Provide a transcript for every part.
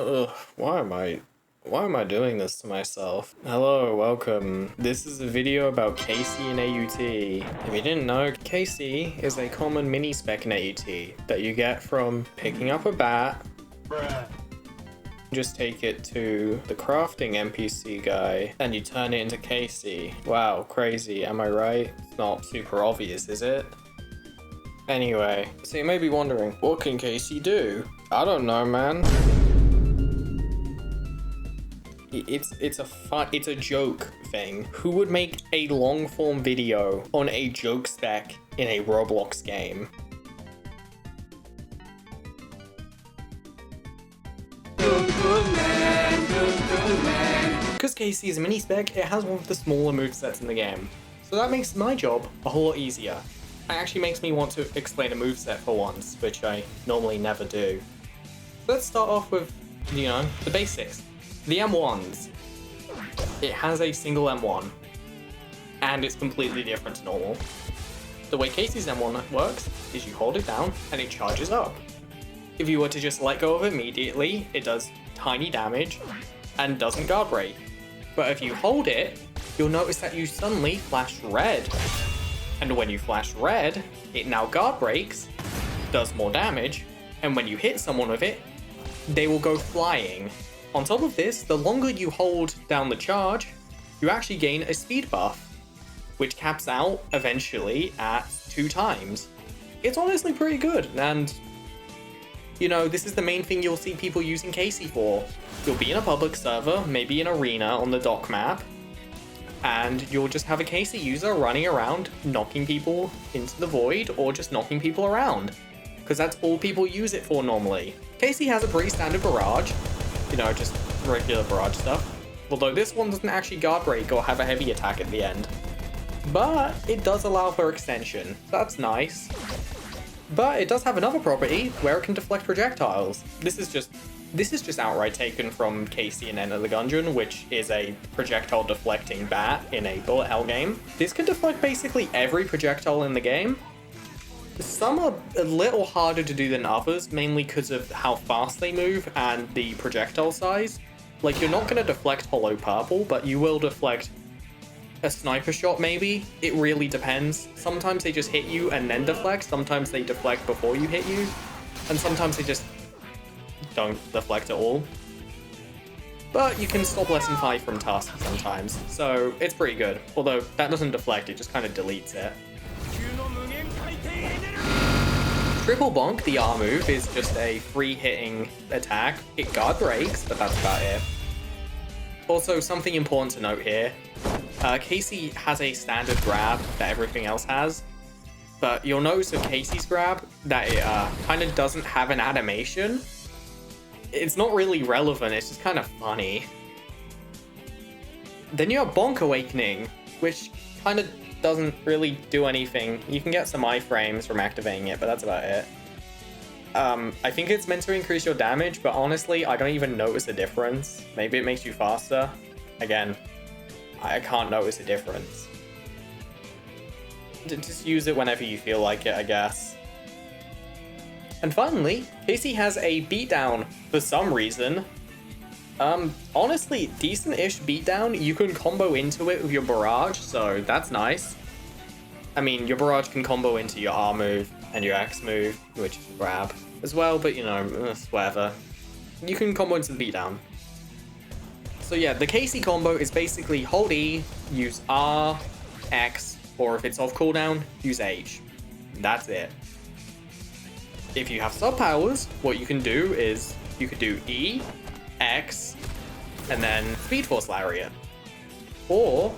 Ugh, why am I doing this to myself? Hello, welcome. This is a video about KC and AUT. If you didn't know, KC is a common mini spec in AUT that you get from picking up a bat, just take it to the crafting NPC guy, and you turn it into KC. Wow, crazy, am I right? It's not super obvious, is it? Anyway, so you may be wondering, what can KC do? I don't know, man. It's a joke thing. Who would make a long form video on a joke spec in a Roblox game? Because KC is a mini spec, it has one of the smaller movesets in the game. So that makes my job a whole lot easier. It actually makes me want to explain a moveset for once, which I normally never do. Let's start off with, the basics. The M1s. It has a single M1, and it's completely different to normal. The way Casey's M1 works is you hold it down and it charges up. If you were to just let go of it immediately, it does tiny damage and doesn't guard break. But if you hold it, you'll notice that you suddenly flash red. And when you flash red, it now guard breaks, does more damage, and when you hit someone with it, they will go flying. On top of this, the longer you hold down the charge, you actually gain a speed buff, which caps out eventually at 2 times. It's honestly pretty good, and this is the main thing you'll see people using Casey for. You'll be in a public server, maybe an arena on the dock map, and you'll just have a Casey user running around, knocking people into the void, or just knocking people around, because that's all people use it for normally. Casey has a pretty standard barrage, just regular barrage stuff, although this one doesn't actually guard break or have a heavy attack at the end. But it does allow for extension, that's nice. But it does have another property where it can deflect projectiles. This is just outright taken from Casey and Enter the Gungeon, which is a projectile deflecting bat in a bullet hell game. This can deflect basically every projectile in the game. Some are a little harder to do than others, mainly because of how fast they move and the projectile size. Like, you're not going to deflect hollow purple, but you will deflect a sniper shot maybe. It really depends. Sometimes they just hit you and then deflect, sometimes they deflect before you hit you, and sometimes they just don't deflect at all. But you can stop less than 5 from task sometimes, so it's pretty good. Although that doesn't deflect, it just kind of deletes it. Triple Bonk, the R move, is just a free hitting attack. It guard breaks, but that's about it. Also, something important to note here. Casey has a standard grab that everything else has, but you'll notice with Casey's grab that it kind of doesn't have an animation. It's not really relevant, it's just kind of funny. Then you have Bonk Awakening, which kind of doesn't really do anything. You can get some iframes from activating it, but that's about it. I think it's meant to increase your damage, but honestly, I don't even notice a difference. Maybe it makes you faster. Again, I can't notice a difference. Just use it whenever you feel like it, I guess. And finally, Casey has a beatdown for some reason. Honestly, decent-ish beatdown. You can combo into it with your barrage, so that's nice. I mean, your barrage can combo into your R move and your X move, which is grab as well, but whatever. You can combo into the beatdown. So yeah, the Casey combo is basically hold E, use R, X, or if it's off cooldown, use H. That's it. If you have sub powers, what you can do is you could do E, X, and then Speed Force Lariat. Or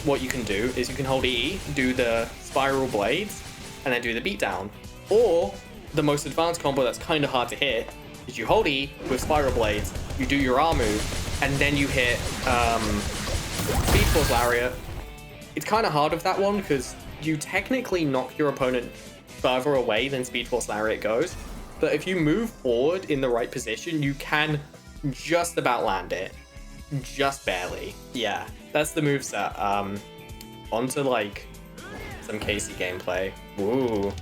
what you can do is you can hold E, do the Spiral Blades, and then do the beatdown. Or the most advanced combo that's kind of hard to hit is you hold E with Spiral Blades, you do your R move, and then you hit Speed Force Lariat. It's kind of hard with that one because you technically knock your opponent further away than Speed Force Lariat goes, but if you move forward in the right position, you can just about land it. Just barely. Yeah, that's the moveset. Onto some Casey gameplay. Ooh.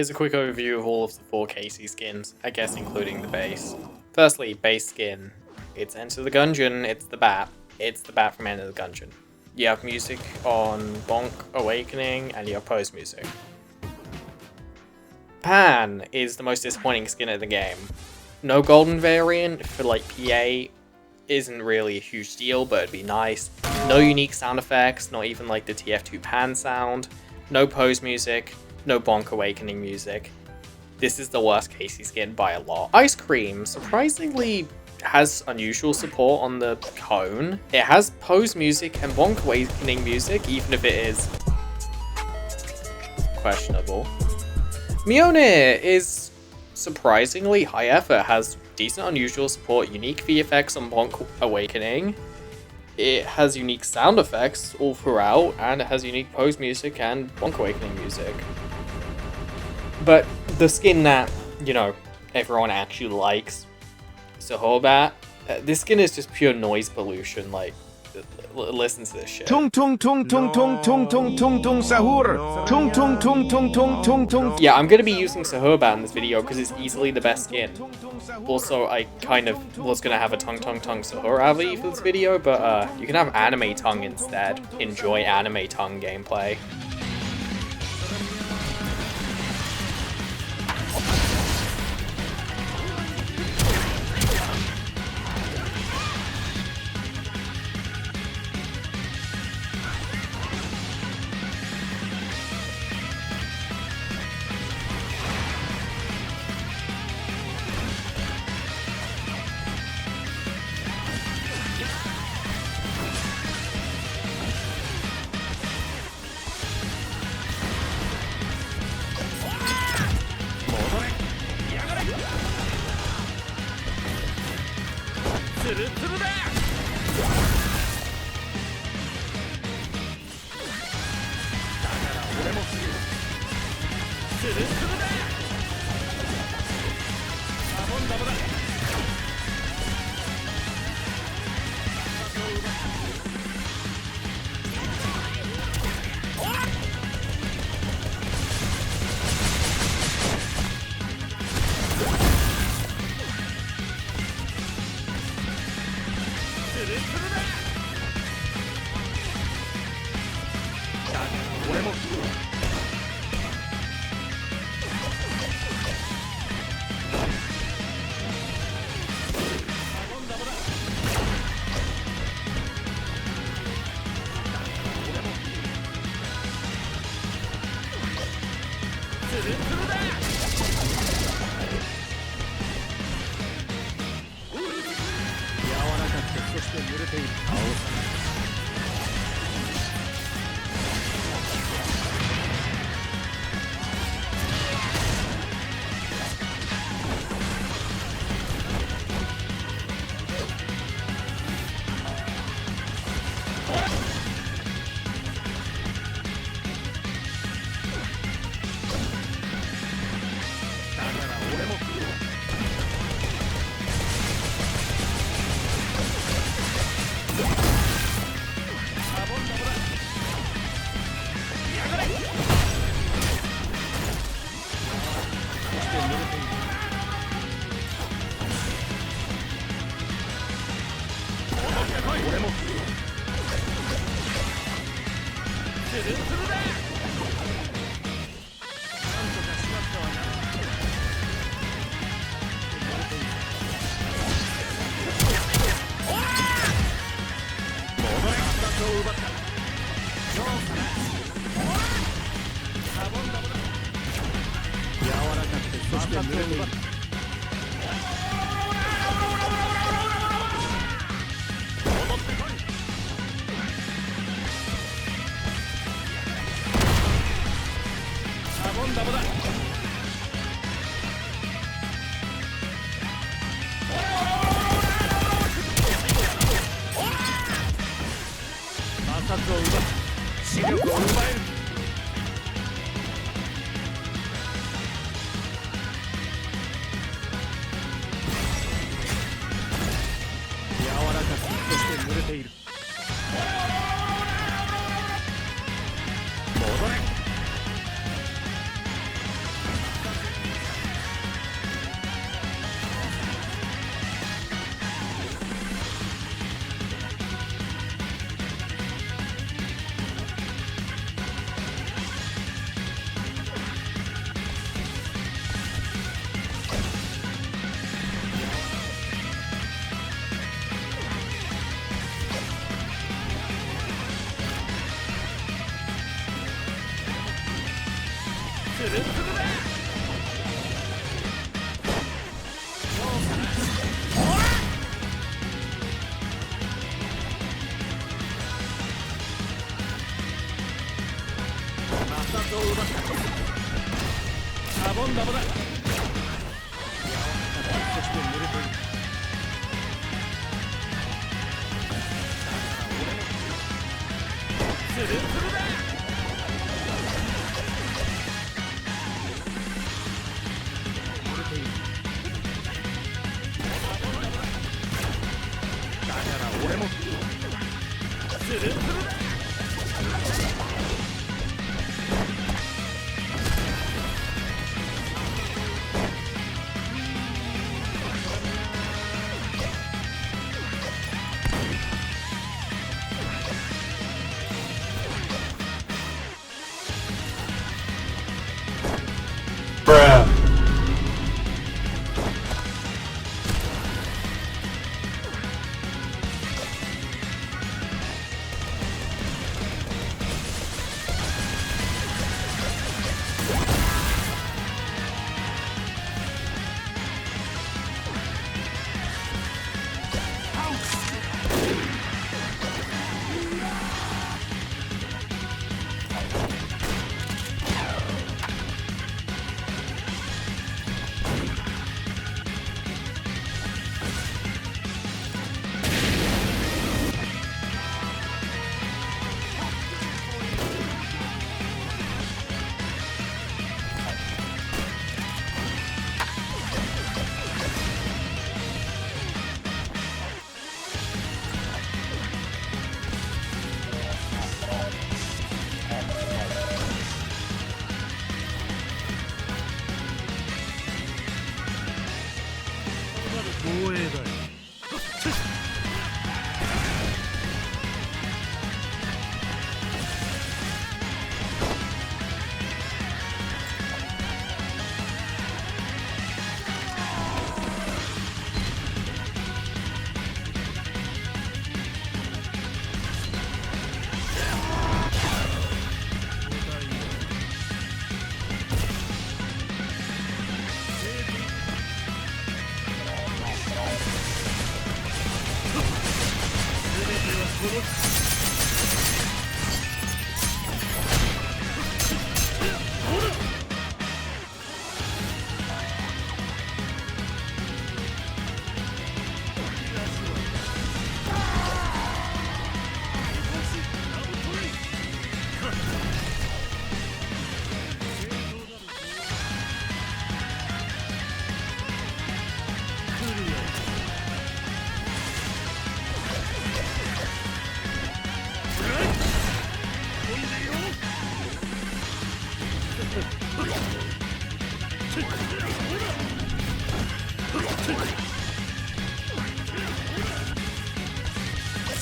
Here's a quick overview of all of the 4 Casey skins, I guess including the base. Firstly, base skin. It's Enter the Gungeon, it's the bat. It's the bat from Enter the Gungeon. You have music on Bonk Awakening, and you have pose music. Pan is the most disappointing skin of the game. No golden variant for like PA isn't really a huge deal, but it'd be nice. No unique sound effects, not even like the TF2 Pan sound. No pose music, no Bonk Awakening music. This is the worst Casey skin by a lot. Ice Cream, surprisingly, has unusual support on the cone. It has pose music and Bonk Awakening music, even if it is questionable. Mjolnir is surprisingly high effort, has decent unusual support, unique VFX on Bonk Awakening. It has unique sound effects all throughout, and it has unique pose music and Bonk Awakening music. But the skin that, you know, everyone actually likes, Sahobat, this skin is just pure noise pollution. Like, listen to this shit. Tung tung tung tung tung tung tung tung tung sahur. Tung tung tung tung tung tung tung. Yeah, I'm gonna be using Sahobat in this video because it's easily the best skin. Also, I kind of was gonna have a tung tung tung Sahur Avi for this video, but you can have anime tongue instead. Enjoy anime tongue gameplay.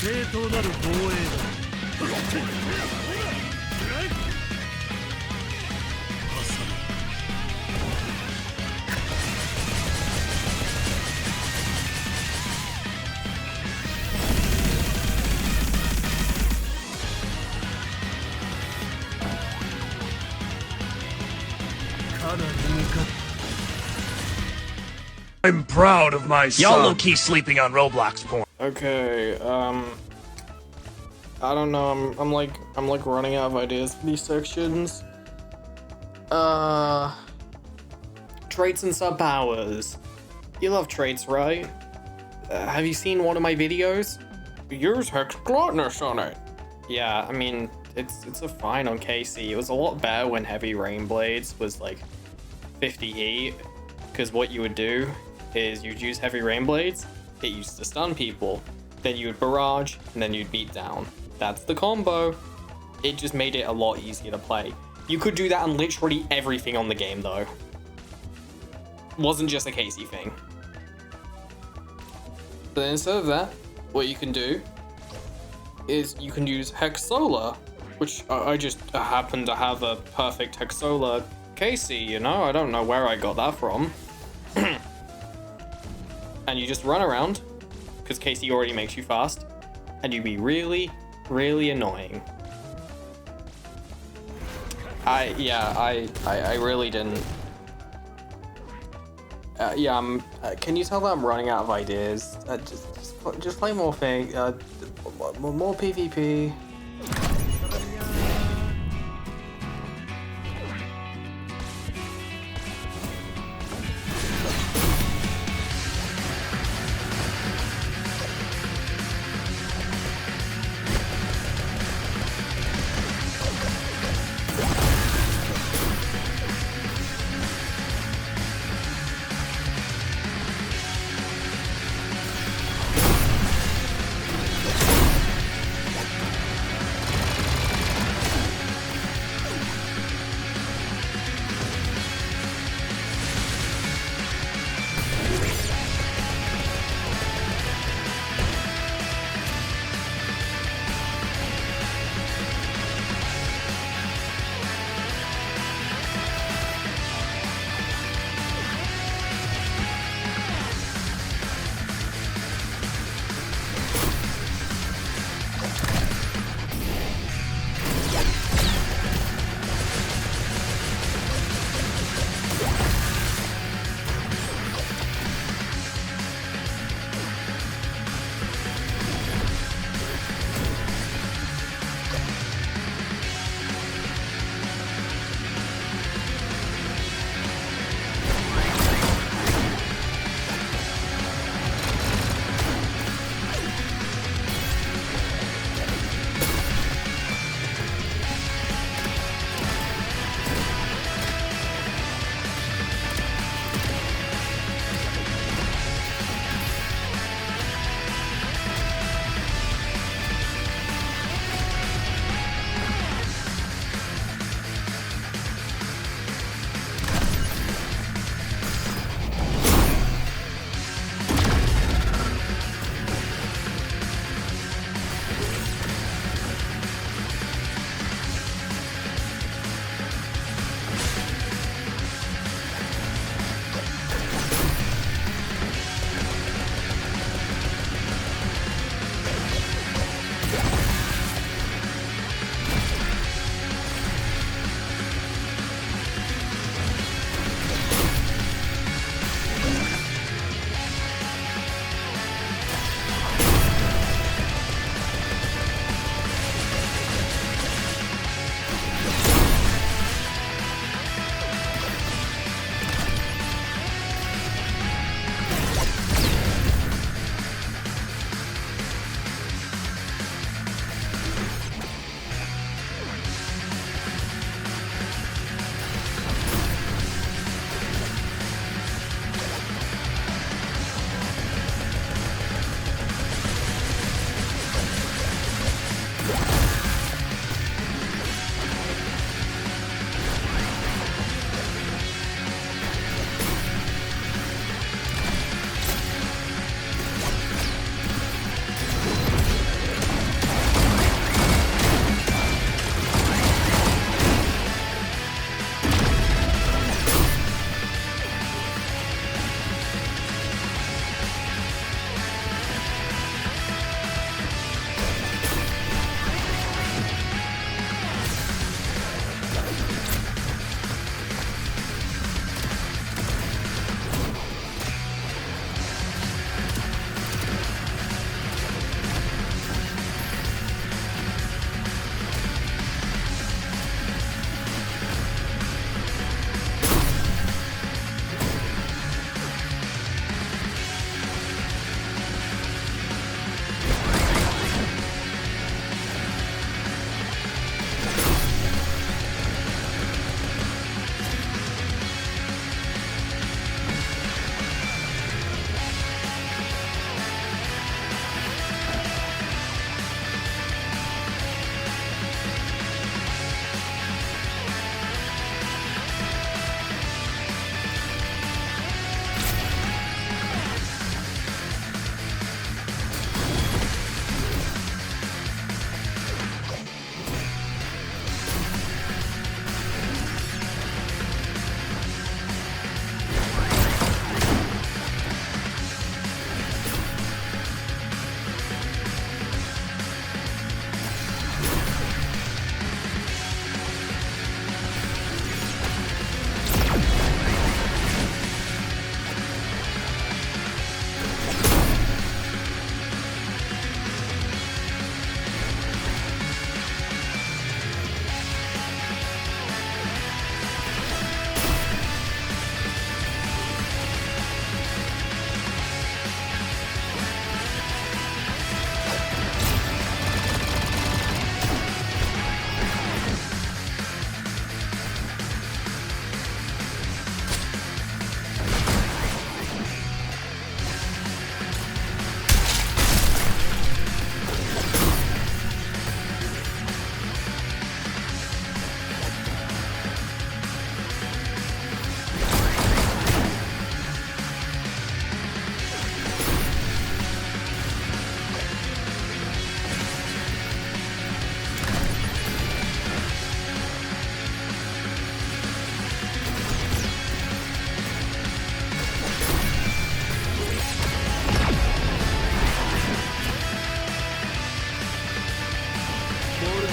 正当なる防衛だ。I'm proud of my son. Y'all low-key sleeping on Roblox porn. Okay, I don't know, I'm like running out of ideas for these sections. Traits and sub-powers. You love traits, right? Have you seen one of my videos? Yours Hex Gluttonous on it. Yeah, I mean, it's a fine on Casey. It was a lot better when Heavy Rain Blades was like 50 heat, because what you would do is you'd use Heavy Rain Blades, it used to stun people, then you would barrage, and then you'd beat down. That's the combo. It just made it a lot easier to play. You could do that on literally everything on the game though. Wasn't just a Casey thing. But instead of that, what you can do is you can use Hex Solar, which I just happen to have a perfect Hex Solar Casey, you know? I don't know where I got that from. And you just run around, because Casey already makes you fast, and you'd be really, really annoying. I really didn't. Can you tell that I'm running out of ideas? Just play more thing. More PvP.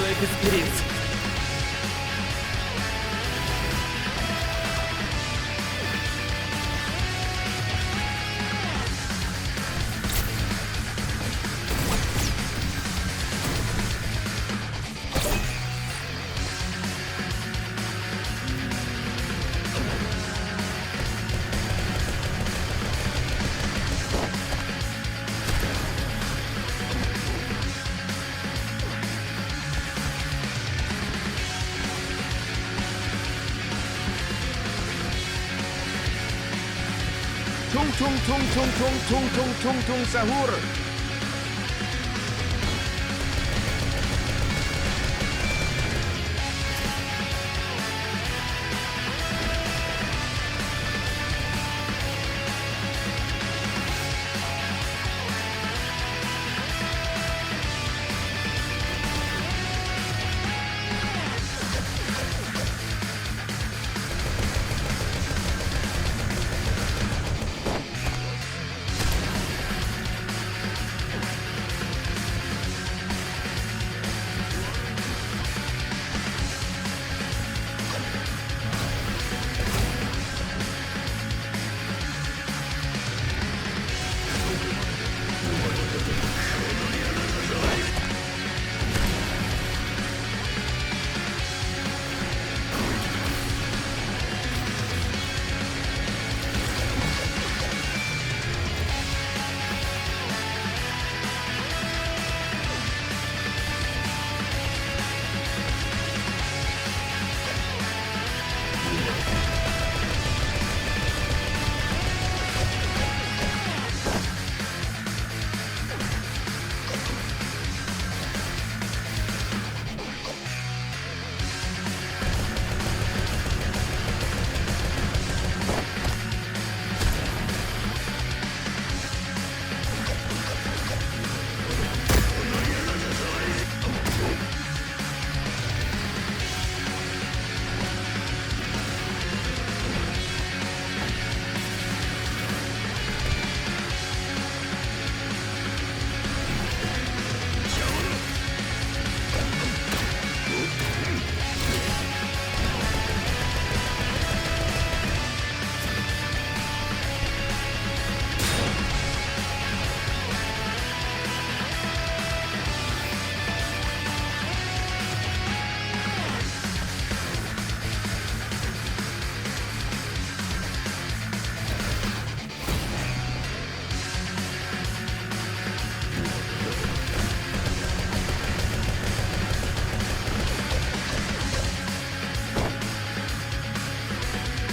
experience. Tung tung tung tung tung tung tung tung tung sahur.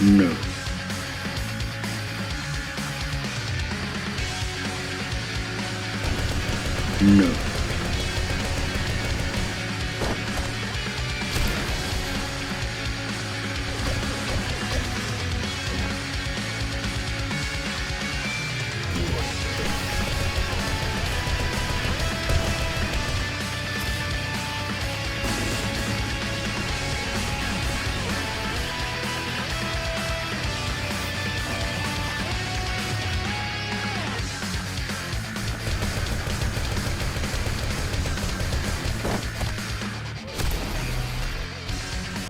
No. No.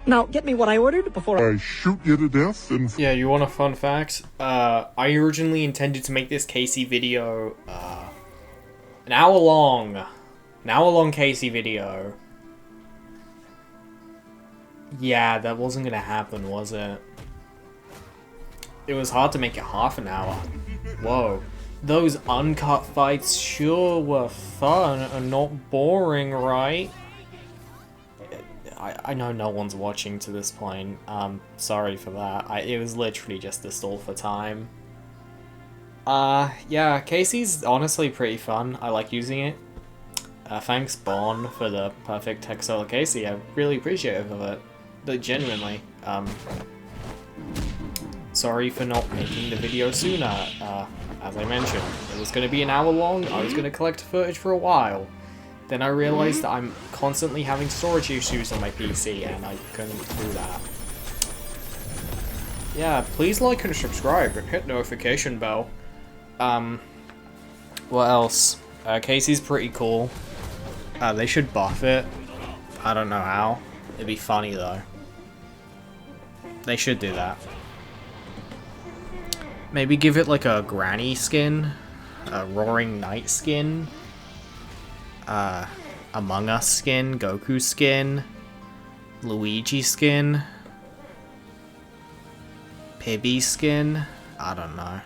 Now, get me what I ordered before I shoot you to death and Yeah, you want a fun fact? I originally intended to make this Casey video, an hour long Casey video. Yeah, that wasn't gonna happen, was it? It was hard to make it half an hour. Whoa. Those uncut fights sure were fun and not boring, right? I know no one's watching to this point. Sorry for that. It was literally just a stall for time. Yeah, Casey's honestly pretty fun. I like using it. Thanks, Bon, for the perfect Hexola Casey. I'm really appreciative of it. But genuinely, sorry for not making the video sooner. As I mentioned, it was going to be an hour long. I was going to collect footage for a while. Then I realized that I'm constantly having storage issues on my PC, and I couldn't do that. Yeah, please like and subscribe, and hit notification bell. What else? Casey's pretty cool. They should buff it. I don't know how. It'd be funny though. They should do that. Maybe give it like a granny skin, a roaring knight skin, Among Us skin, Goku skin, Luigi skin, Pibby skin. I don't know.